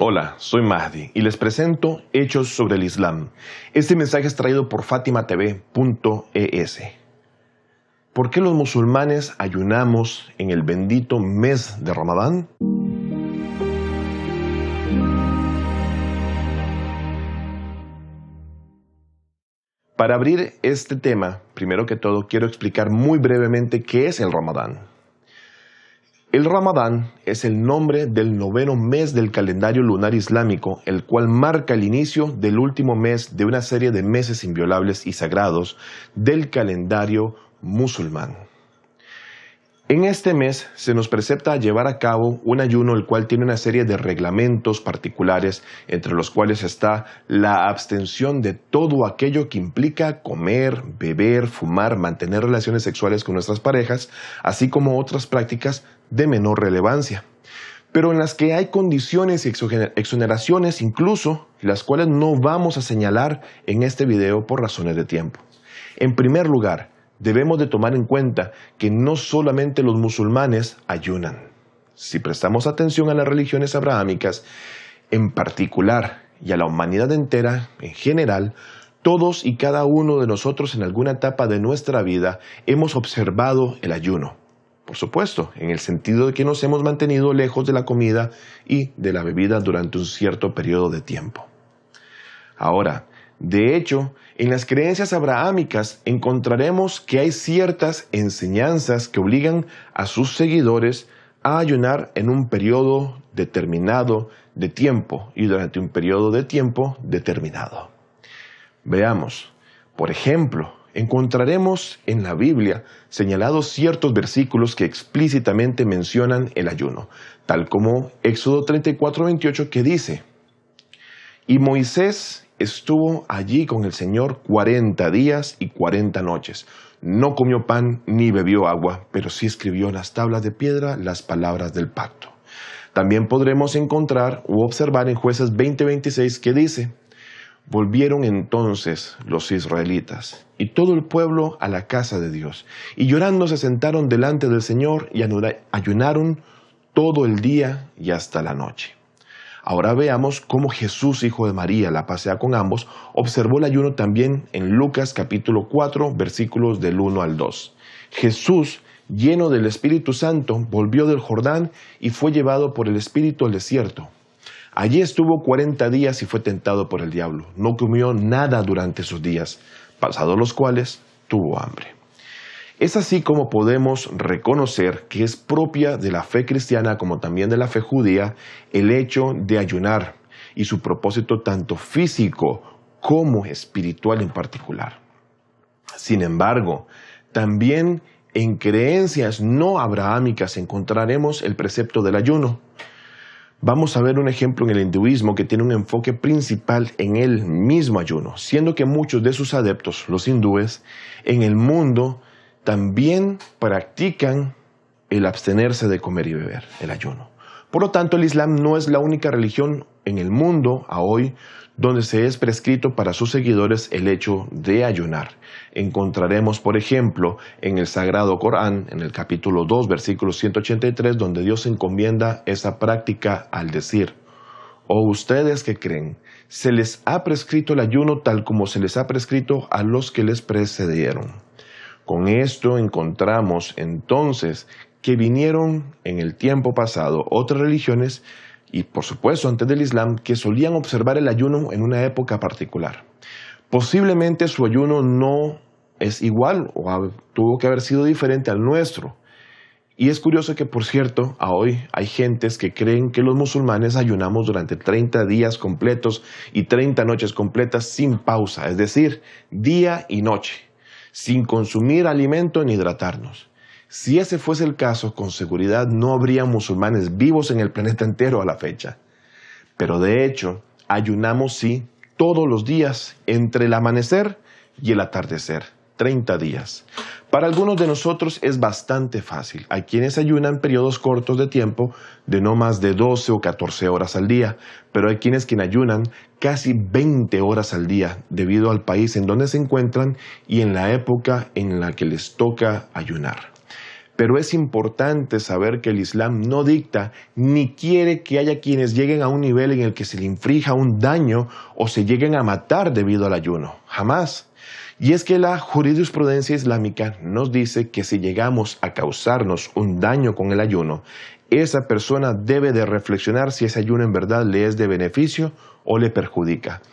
Hola, soy Mahdi y les presento Hechos sobre el Islam. Este mensaje es traído por fatimatv.es. ¿Por qué los musulmanes ayunamos en el bendito mes de Ramadán? Para abrir este tema, primero que todo quiero explicar muy brevemente qué es el Ramadán. El Ramadán es el nombre del 9º mes del calendario lunar islámico, el cual marca el inicio del último mes de una serie de meses inviolables y sagrados del calendario musulmán. En este mes se nos precepta llevar a cabo un ayuno el cual tiene una serie de reglamentos particulares, entre los cuales está la abstención de todo aquello que implica comer, beber, fumar, mantener relaciones sexuales con nuestras parejas, así como otras prácticas de menor relevancia, pero en las que hay condiciones y exoneraciones incluso, las cuales no vamos a señalar en este video por razones de tiempo. En primer lugar, debemos de tomar en cuenta que no solamente los musulmanes ayunan. Si prestamos atención a las religiones abrahámicas en particular y a la humanidad entera en general, todos y cada uno de nosotros en alguna etapa de nuestra vida hemos observado el ayuno. Por supuesto, en el sentido de que nos hemos mantenido lejos de la comida y de la bebida durante un cierto periodo de tiempo. Ahora, de hecho, en las creencias abrahámicas encontraremos que hay ciertas enseñanzas que obligan a sus seguidores a ayunar en un periodo determinado de tiempo y durante un periodo de tiempo determinado. Veamos, por ejemplo, encontraremos en la Biblia señalados ciertos versículos que explícitamente mencionan el ayuno, tal como Éxodo 34:28 que dice: «Y Moisés estuvo allí con el Señor 40 días y 40 noches. No comió pan ni bebió agua, pero sí escribió en las tablas de piedra las palabras del pacto». También podremos encontrar u observar en Jueces 20:26 que dice: «Volvieron entonces los israelitas y todo el pueblo a la casa de Dios, y llorando se sentaron delante del Señor y ayunaron todo el día y hasta la noche». Ahora veamos cómo Jesús, hijo de María, la paz sea con ambos, observó el ayuno también en Lucas capítulo 4, versículos del 1 al 2. Jesús, lleno del Espíritu Santo, volvió del Jordán y fue llevado por el Espíritu al desierto. Allí estuvo 40 días y fue tentado por el diablo. No comió nada durante esos días, pasados los cuales tuvo hambre. Es así como podemos reconocer que es propia de la fe cristiana como también de la fe judía el hecho de ayunar y su propósito tanto físico como espiritual en particular. Sin embargo, también en creencias no abrahámicas encontraremos el precepto del ayuno. Vamos a ver un ejemplo en el hinduismo que tiene un enfoque principal en el mismo ayuno, siendo que muchos de sus adeptos, los hindúes, en el mundo también practican el abstenerse de comer y beber, el ayuno. Por lo tanto, el Islam no es la única religión en el mundo a hoy donde se es prescrito para sus seguidores el hecho de ayunar. Encontraremos, por ejemplo, en el Sagrado Corán, en el capítulo 2, versículo 183, donde Dios encomienda esa práctica al decir: «Oh ustedes que creen, se les ha prescrito el ayuno tal como se les ha prescrito a los que les precedieron». Con esto encontramos entonces que vinieron en el tiempo pasado otras religiones y por supuesto antes del Islam que solían observar el ayuno en una época particular. Posiblemente su ayuno no es igual o tuvo que haber sido diferente al nuestro. Y es curioso que, por cierto, a hoy hay gentes que creen que los musulmanes ayunamos durante 30 días completos y 30 noches completas sin pausa, es decir, día y noche, sin consumir alimento ni hidratarnos. Si ese fuese el caso, con seguridad no habría musulmanes vivos en el planeta entero a la fecha. Pero de hecho, ayunamos sí todos los días entre el amanecer y el atardecer, 30 días. Para algunos de nosotros es bastante fácil. Hay quienes ayunan periodos cortos de tiempo de no más de 12 o 14 horas al día, pero hay quienes ayunan casi 20 horas al día debido al país en donde se encuentran y en la época en la que les toca ayunar. Pero es importante saber que el Islam no dicta ni quiere que haya quienes lleguen a un nivel en el que se le inflija un daño o se lleguen a matar debido al ayuno. Jamás. Y es que la jurisprudencia islámica nos dice que si llegamos a causarnos un daño con el ayuno, esa persona debe de reflexionar si ese ayuno en verdad le es de beneficio o le perjudica.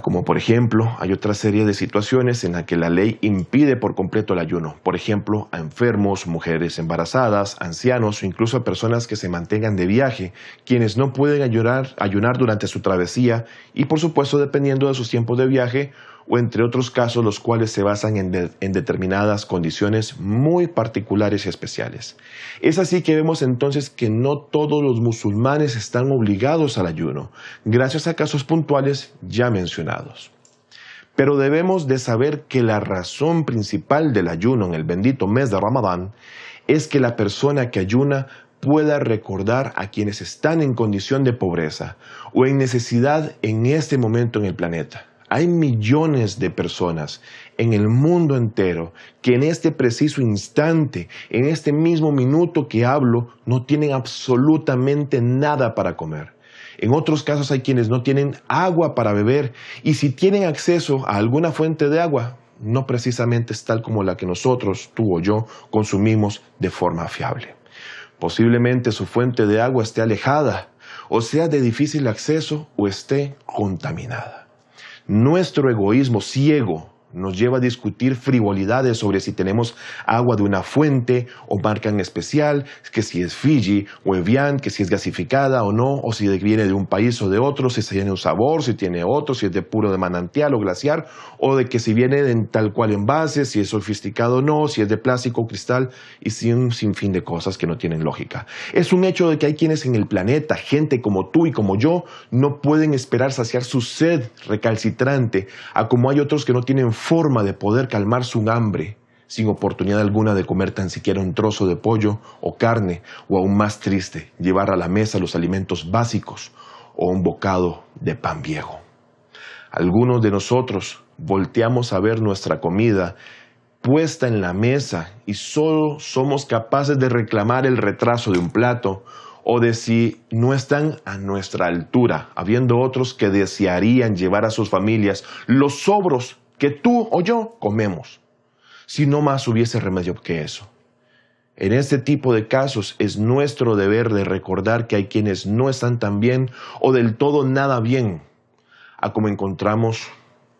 Como por ejemplo, hay otra serie de situaciones en las que la ley impide por completo el ayuno. Por ejemplo, a enfermos, mujeres embarazadas, ancianos o incluso a personas que se mantengan de viaje, quienes no pueden ayunar durante su travesía y por supuesto dependiendo de sus tiempos de viaje o entre otros casos los cuales se basan en determinadas condiciones muy particulares y especiales. Es así que vemos entonces que no todos los musulmanes están obligados al ayuno, gracias a casos puntuales ya mencionados. Pero debemos de saber que la razón principal del ayuno en el bendito mes de Ramadán es que la persona que ayuna pueda recordar a quienes están en condición de pobreza o en necesidad en este momento en el planeta. Hay millones de personas en el mundo entero que en este preciso instante, en este mismo minuto que hablo, no tienen absolutamente nada para comer. En otros casos hay quienes no tienen agua para beber y si tienen acceso a alguna fuente de agua, no precisamente es tal como la que nosotros, tú o yo, consumimos de forma fiable. Posiblemente su fuente de agua esté alejada, o sea de difícil acceso o esté contaminada. Nuestro egoísmo ciego nos lleva a discutir frivolidades sobre si tenemos agua de una fuente o marca en especial, que si es Fiji o Evian, que si es gasificada o no, o si viene de un país o de otro, si tiene un sabor, si tiene otro, si es de puro de manantial o glaciar, o de que si viene en tal cual envase, si es sofisticado o no, si es de plástico o cristal, y un sinfín de cosas que no tienen lógica. Es un hecho de que hay quienes en el planeta, gente como tú y como yo, no pueden esperar saciar su sed recalcitrante, a como hay otros que no tienen forma de poder calmar su hambre sin oportunidad alguna de comer tan siquiera un trozo de pollo o carne o aún más triste, llevar a la mesa los alimentos básicos o un bocado de pan viejo. Algunos de nosotros volteamos a ver nuestra comida puesta en la mesa y solo somos capaces de reclamar el retraso de un plato o de si no están a nuestra altura, habiendo otros que desearían llevar a sus familias los sobros que tú o yo comemos, si no más hubiese remedio que eso. En este tipo de casos es nuestro deber de recordar que hay quienes no están tan bien o del todo nada bien, a como encontramos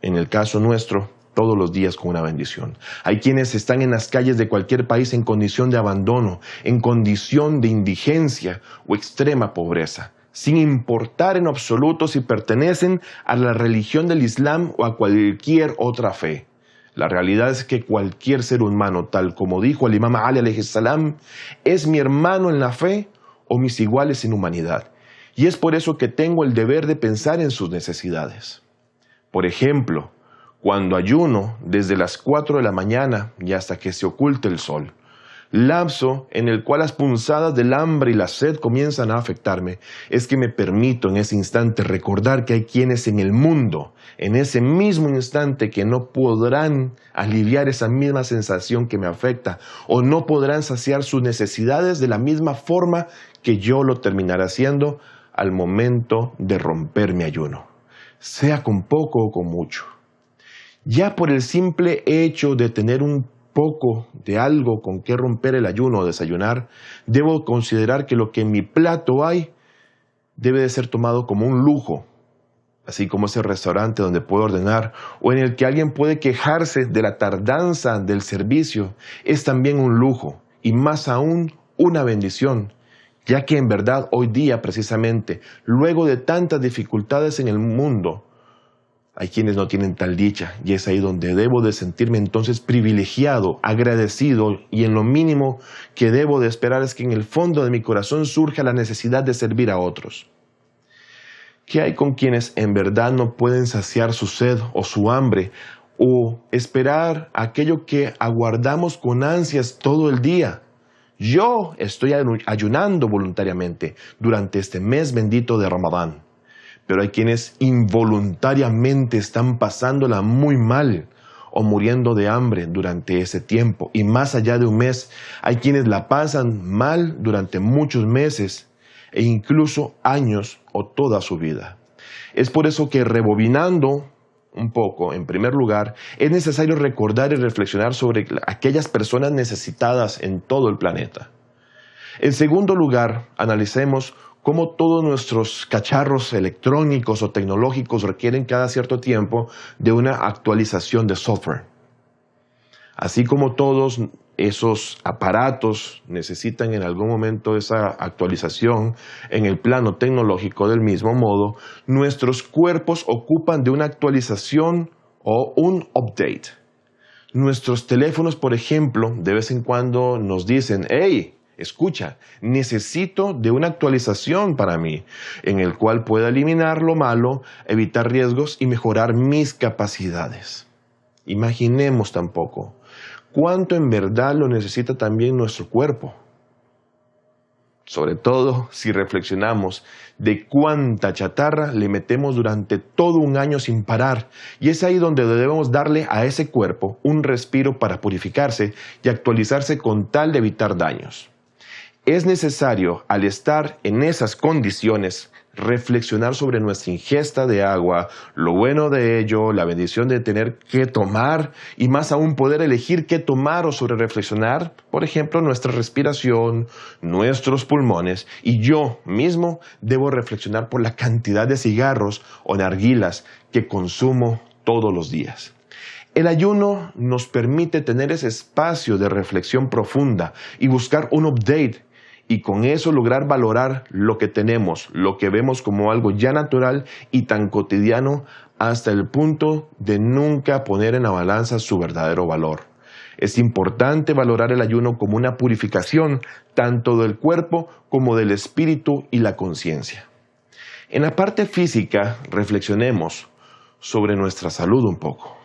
en el caso nuestro todos los días con una bendición. Hay quienes están en las calles de cualquier país en condición de abandono, en condición de indigencia o extrema pobreza, sin importar en absoluto si pertenecen a la religión del Islam o a cualquier otra fe. La realidad es que cualquier ser humano, tal como dijo el Imam Ali alayhi salam, es mi hermano en la fe o mis iguales en humanidad. Y es por eso que tengo el deber de pensar en sus necesidades. Por ejemplo, cuando ayuno desde las 4 de la mañana y hasta que se oculte el sol, lapso en el cual las punzadas del hambre y la sed comienzan a afectarme, es que me permito en ese instante recordar que hay quienes en el mundo, en ese mismo instante, que no podrán aliviar esa misma sensación que me afecta o no podrán saciar sus necesidades de la misma forma que yo lo terminaré haciendo al momento de romper mi ayuno, sea con poco o con mucho. Ya por el simple hecho de tener un poco de algo con que romper el ayuno o desayunar, debo considerar que lo que en mi plato hay debe de ser tomado como un lujo, así como ese restaurante donde puedo ordenar o en el que alguien puede quejarse de la tardanza del servicio, es también un lujo y más aún una bendición, ya que en verdad hoy día precisamente, luego de tantas dificultades en el mundo, hay quienes no tienen tal dicha y es ahí donde debo de sentirme entonces privilegiado, agradecido y en lo mínimo que debo de esperar es que en el fondo de mi corazón surja la necesidad de servir a otros. ¿Qué hay con quienes en verdad no pueden saciar su sed o su hambre o esperar aquello que aguardamos con ansias todo el día? Yo estoy ayunando voluntariamente durante este mes bendito de Ramadán. Pero hay quienes involuntariamente están pasándola muy mal o muriendo de hambre durante ese tiempo. Y más allá de un mes, hay quienes la pasan mal durante muchos meses e incluso años o toda su vida. Es por eso que, rebobinando un poco, en primer lugar, es necesario recordar y reflexionar sobre aquellas personas necesitadas en todo el planeta. En segundo lugar, analicemos cómo todos nuestros cacharros electrónicos o tecnológicos requieren cada cierto tiempo de una actualización de software. Así como todos esos aparatos necesitan en algún momento esa actualización en el plano tecnológico, del mismo modo, nuestros cuerpos ocupan de una actualización o un update. Nuestros teléfonos, por ejemplo, de vez en cuando nos dicen: «Hey, escucha, necesito de una actualización para mí, en el cual pueda eliminar lo malo, evitar riesgos y mejorar mis capacidades». Imaginemos tampoco cuánto en verdad lo necesita también nuestro cuerpo. Sobre todo si reflexionamos de cuánta chatarra le metemos durante todo un año sin parar. Y es ahí donde debemos darle a ese cuerpo un respiro para purificarse y actualizarse con tal de evitar daños. Es necesario, al estar en esas condiciones, reflexionar sobre nuestra ingesta de agua, lo bueno de ello, la bendición de tener que tomar y más aún poder elegir qué tomar, o sobre reflexionar, por ejemplo, nuestra respiración, nuestros pulmones, y yo mismo debo reflexionar por la cantidad de cigarros o narguilas que consumo todos los días. El ayuno nos permite tener ese espacio de reflexión profunda y buscar un update, y con eso lograr valorar lo que tenemos, lo que vemos como algo ya natural y tan cotidiano, hasta el punto de nunca poner en la balanza su verdadero valor. Es importante valorar el ayuno como una purificación tanto del cuerpo como del espíritu y la conciencia. En la parte física, reflexionemos sobre nuestra salud un poco.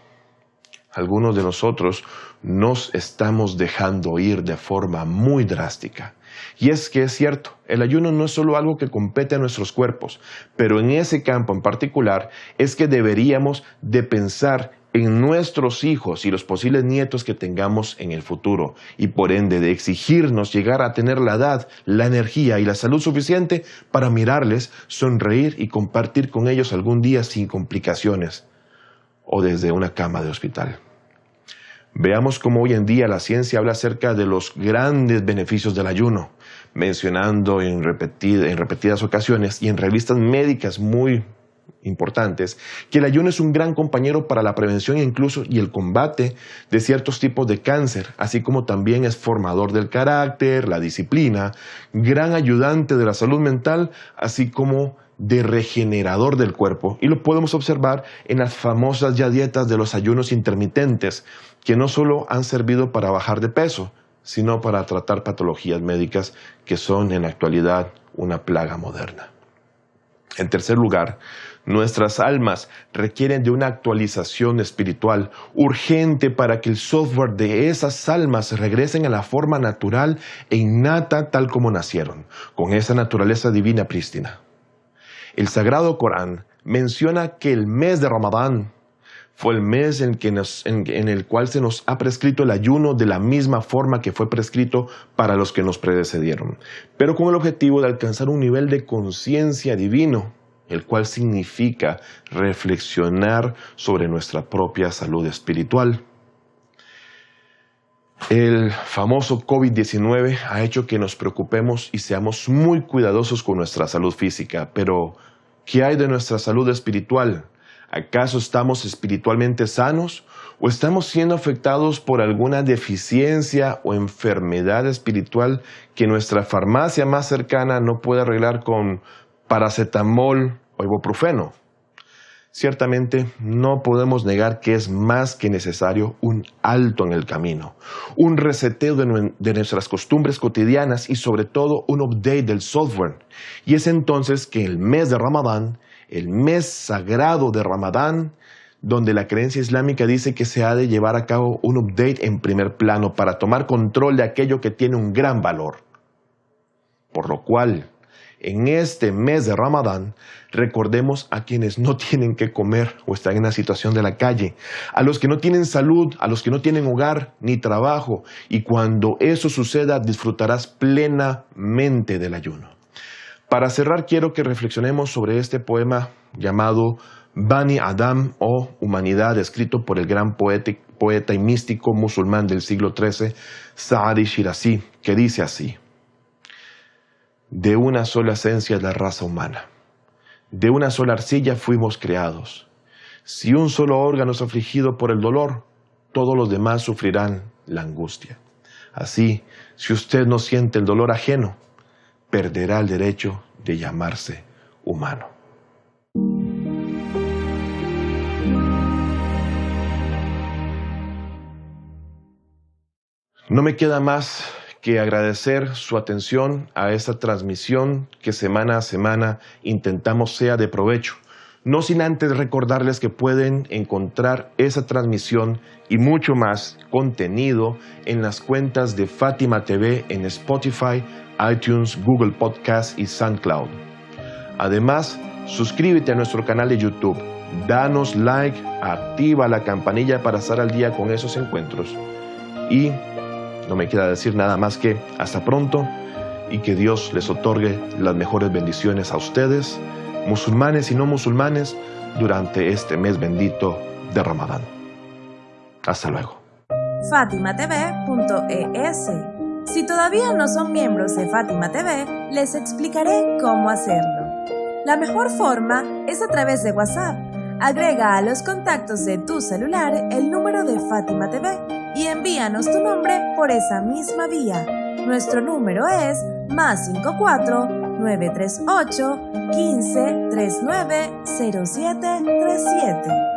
Algunos de nosotros nos estamos dejando ir de forma muy drástica. Y es que es cierto, el ayuno no es solo algo que compete a nuestros cuerpos, pero en ese campo en particular es que deberíamos de pensar en nuestros hijos y los posibles nietos que tengamos en el futuro, y por ende de exigirnos llegar a tener la edad, la energía y la salud suficiente para mirarles, sonreír y compartir con ellos algún día sin complicaciones o desde una cama de hospital. Veamos cómo hoy en día la ciencia habla acerca de los grandes beneficios del ayuno, mencionando en repetidas ocasiones y en revistas médicas muy importantes que el ayuno es un gran compañero para la prevención incluso y el combate de ciertos tipos de cáncer, así como también es formador del carácter, la disciplina, gran ayudante de la salud mental, así como de regenerador del cuerpo. Y lo podemos observar en las famosas ya dietas de los ayunos intermitentes, que no solo han servido para bajar de peso, sino para tratar patologías médicas que son en la actualidad una plaga moderna. En tercer lugar, nuestras almas requieren de una actualización espiritual urgente para que el software de esas almas regresen a la forma natural e innata tal como nacieron, con esa naturaleza divina prístina. El Sagrado Corán menciona que el mes de Ramadán fue el mes en el cual se nos ha prescrito el ayuno de la misma forma que fue prescrito para los que nos precedieron, pero con el objetivo de alcanzar un nivel de conciencia divino, el cual significa reflexionar sobre nuestra propia salud espiritual. El famoso COVID-19 ha hecho que nos preocupemos y seamos muy cuidadosos con nuestra salud física, pero ¿qué hay de nuestra salud espiritual? ¿Acaso estamos espiritualmente sanos o estamos siendo afectados por alguna deficiencia o enfermedad espiritual que nuestra farmacia más cercana no puede arreglar con paracetamol o ibuprofeno? Ciertamente no podemos negar que es más que necesario un alto en el camino, un reseteo de nuestras costumbres cotidianas y sobre todo un update del software. Y es entonces que el mes de Ramadán, el mes sagrado de Ramadán, donde la creencia islámica dice que se ha de llevar a cabo un update en primer plano para tomar control de aquello que tiene un gran valor. Por lo cual, en este mes de Ramadán, recordemos a quienes no tienen que comer o están en una situación de la calle, a los que no tienen salud, a los que no tienen hogar ni trabajo, y cuando eso suceda disfrutarás plenamente del ayuno. Para cerrar, quiero que reflexionemos sobre este poema llamado Bani Adam o Humanidad, escrito por el gran poeta y místico musulmán del siglo XIII, Sa'adi Shirazi, que dice así: de una sola esencia es la raza humana, de una sola arcilla fuimos creados. Si un solo órgano es afligido por el dolor, todos los demás sufrirán la angustia. Así, si usted no siente el dolor ajeno, perderá el derecho de llamarse humano. No me queda más que agradecer su atención a esta transmisión que semana a semana intentamos sea de provecho. No sin antes recordarles que pueden encontrar esa transmisión y mucho más contenido en las cuentas de Fátima TV en Spotify, iTunes, Google Podcast y SoundCloud. Además, suscríbete a nuestro canal de YouTube, danos like, activa la campanilla para estar al día con esos encuentros y no me queda decir nada más que hasta pronto y que Dios les otorgue las mejores bendiciones a ustedes, musulmanes y no musulmanes, durante este mes bendito de Ramadán. Hasta luego. FátimaTV.es. Si todavía no son miembros de Fátima TV, les explicaré cómo hacerlo. La mejor forma es a través de WhatsApp. Agrega a los contactos de tu celular el número de Fátima TV y envíanos tu nombre por esa misma vía. Nuestro número es +54 938 15 39 07 37.